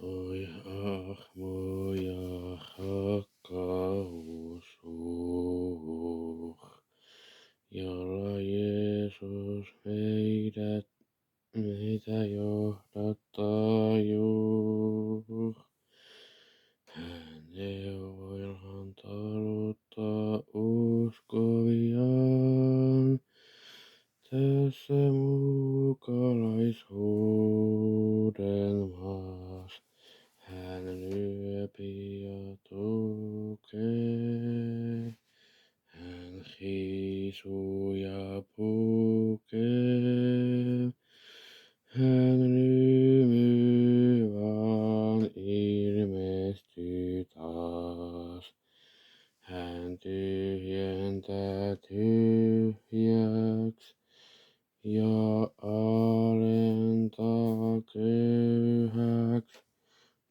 Oi hahmo ja rakkaus jolla Jeesus meitä johdattaa Hän neuvoillaan taluttaa uskoviaan tässä muukalaisuuden maas. Hän lyöpi ja tukee, hän riisuu ja pukee, hän vaan ilmestyy taas. Hän tyhjentää tyhjäks ja alentaa köyhäks,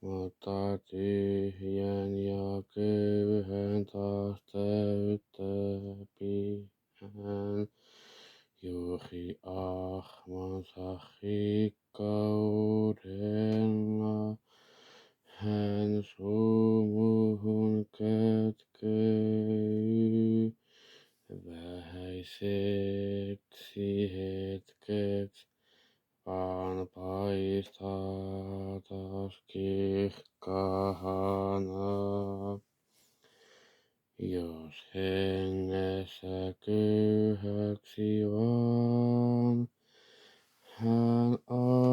mutta tyhjän ja köyhän taas täyttää hän juuri ahmansa rikkaudella. Hän sumuhun kätkeytyy vähäiseksi hetkeksi, vaan paistaa taas kirkkaana. Jos hengessä köyhäksi vaan, hän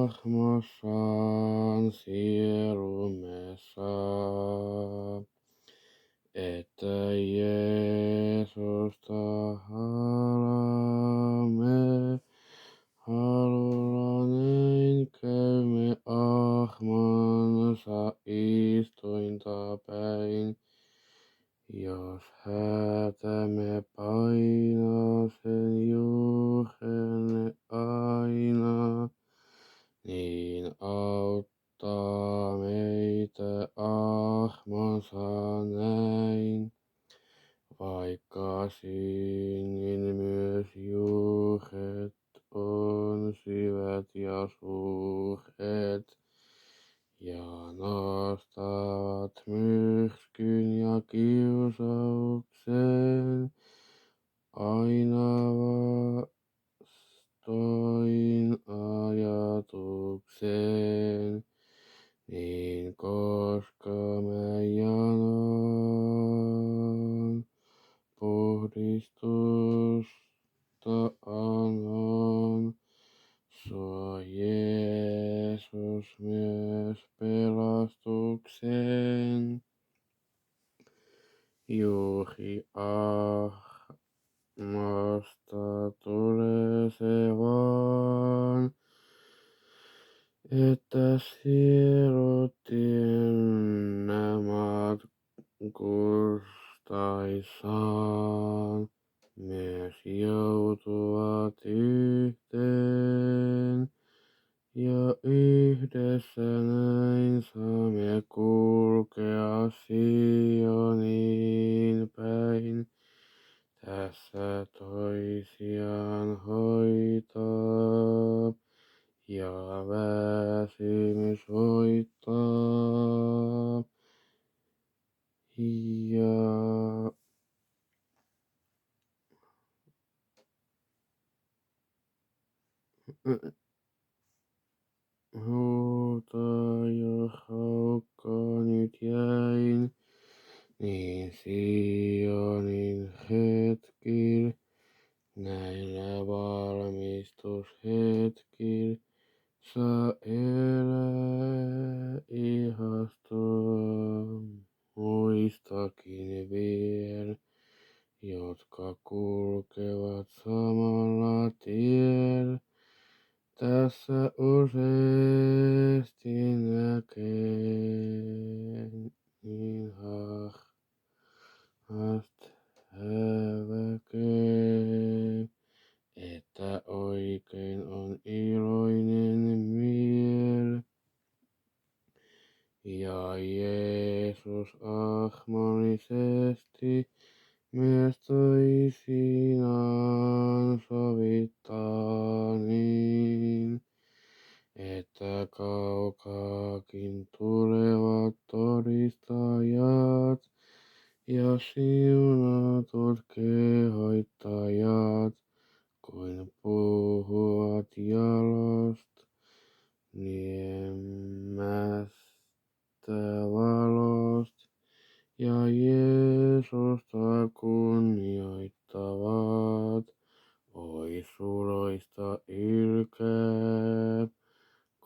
armossaan sielumme saa, että Jeesusta halamme, halulla näin käymme ahmansa istuinta päin. Jos hätämme painaa sen juurenne aina, niin auttaa meitä ahmansa näin. Vaikka synnyin myös juuret on syvät ja suuret, ja nostavat myrskyn ja kiusauksen aina vastoin ajatukseen, niin koska mä janoan puhdistusta anon, suo Jeesus myös pelastuksen. Juuri ahmosta tulee se vaan, että sielut tiennä matkustaessaan myös joutuvat yhteen. Ja yhdessä näin saamme kulkea Sioniin päin, tässä toisiaan hoitaa ja väsymys voittaa. Ja huutaa ja haukkaa nyt jäin, niin Sionin hetkil, näillä valmistushetkil, saa elää ihastua muistakin viel, jotka kulkevat samalla tiellä. Tässä useasti näkee niin harvast häväkee, että oikein on iloinen miel. Ja Jeesus ahmollisesti myös toisinaan sovittaa niin, että kaukaakin tulevat todistajat ja siunatut kehoittajat, kuin puhuvat niemmästä valosta ja Jeesusta kunnioittavat. Oi suloista ilkää,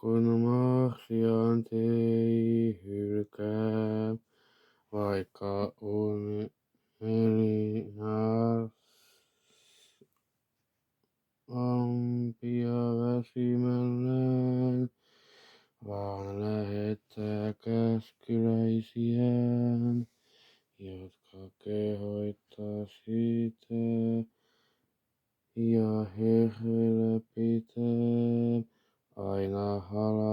kun Marsian ei hylkää, vaikka unelias ampia väsymällään, vaan lähettää käskyläisiään, jotka kehoittaa sitä ja herreillä pitää aina halaamaan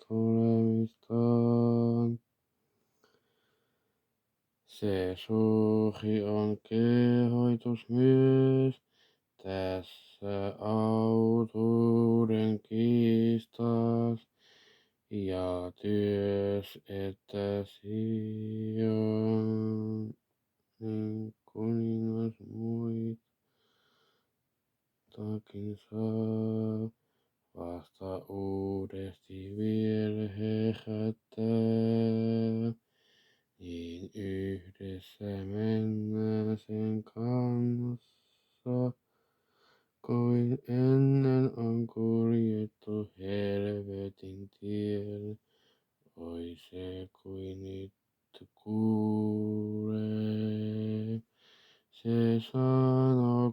tulemistaan. Se suuri on kehoitus myös tässä autuuden kiistas ja työs, että Sionin kuningas muitakin saa vasta uudesti vielä herättää. Niin yhdessä mennään sen kanssa, kuin ennen on kuljettu helvetin tielle. Oi se kuin nyt kuulee, se sanokoon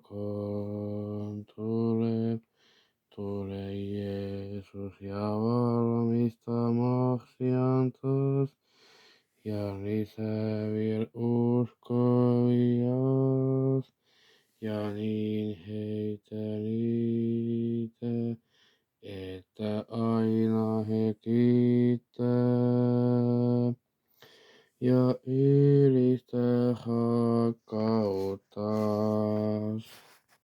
tule, tule Jeesus ja valmista morsian taas. Ja lisää vielä uskovias, ja niin heitä niitä, että aina he kiittää ja ylistää